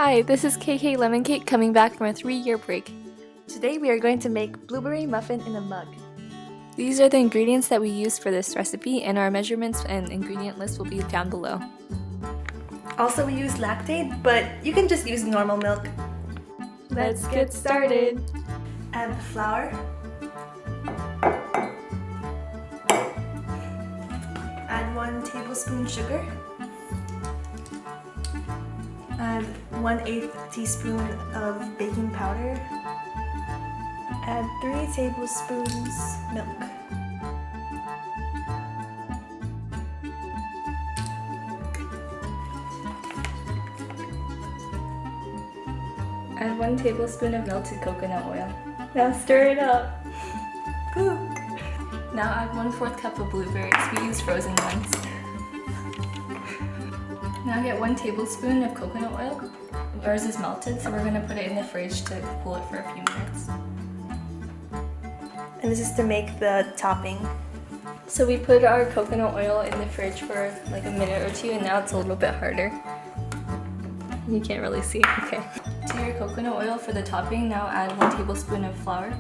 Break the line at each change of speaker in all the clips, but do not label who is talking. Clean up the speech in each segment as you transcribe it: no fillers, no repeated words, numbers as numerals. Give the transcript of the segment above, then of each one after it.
Hi, this is KKLemonCake coming back from a 3-year break.
Today we are going to make blueberry muffin in a mug.
These are the ingredients that we used for this recipe, and our measurements and ingredient list will be down below.
Also, we use lactate, but you can just use normal milk.
Let's get started!
Add the flour. Add 1 tablespoon sugar. Add 1/8 teaspoon of baking powder. Add 3 tablespoons milk.
Add 1 tablespoon of melted coconut oil. Now stir it up!
Ooh.
Now add 1/4 cup of blueberries. We use frozen ones. Now get 1 tablespoon of coconut oil. Ours is melted, so we're going to put it in the fridge to cool it for a few minutes.
And this is to make the topping.
So we put our coconut oil in the fridge for like a minute or two, and now it's a little bit harder. You can't really see. Okay. To your coconut oil for the topping, now add 1 tablespoon of flour.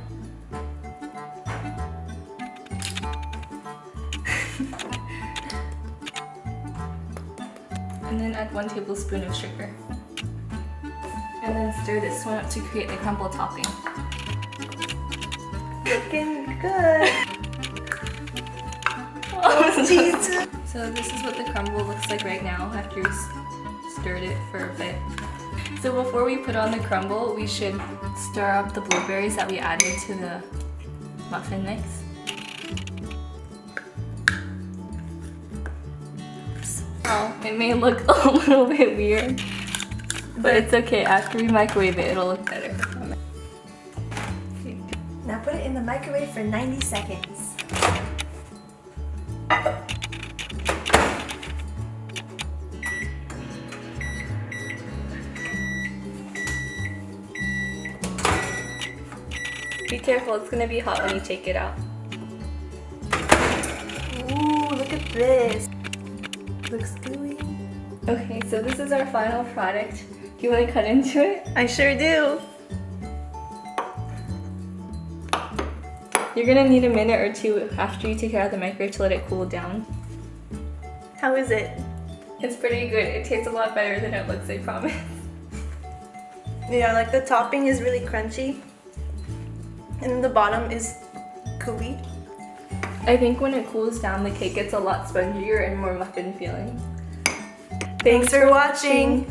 And then add 1 tablespoon of sugar. And then stir this one up to create the crumble topping.
Looking good!
Oh,
Jesus!
So this is what the crumble looks like right now after we stirred it for a bit. So before we put on the crumble, we should stir up the blueberries that we added to the muffin mix. Oh, it may look a little bit weird, but it's okay. After we microwave it, it'll look better.
Now put it in the microwave for 90 seconds.
Be careful, it's gonna be hot when you take it out.
Ooh, look at this. Looks gooey.
Okay, so this is our final product. Do you want to cut into it?
I sure do.
You're gonna need a minute or two after you take it out of the microwave to let it cool down.
How is it?
It's pretty good. It tastes a lot better than it looks, I promise.
Yeah, like the topping is really crunchy. And then the bottom is gooey.
I think when it cools down, the cake gets a lot spongier and more muffin feeling.
Thanks for watching!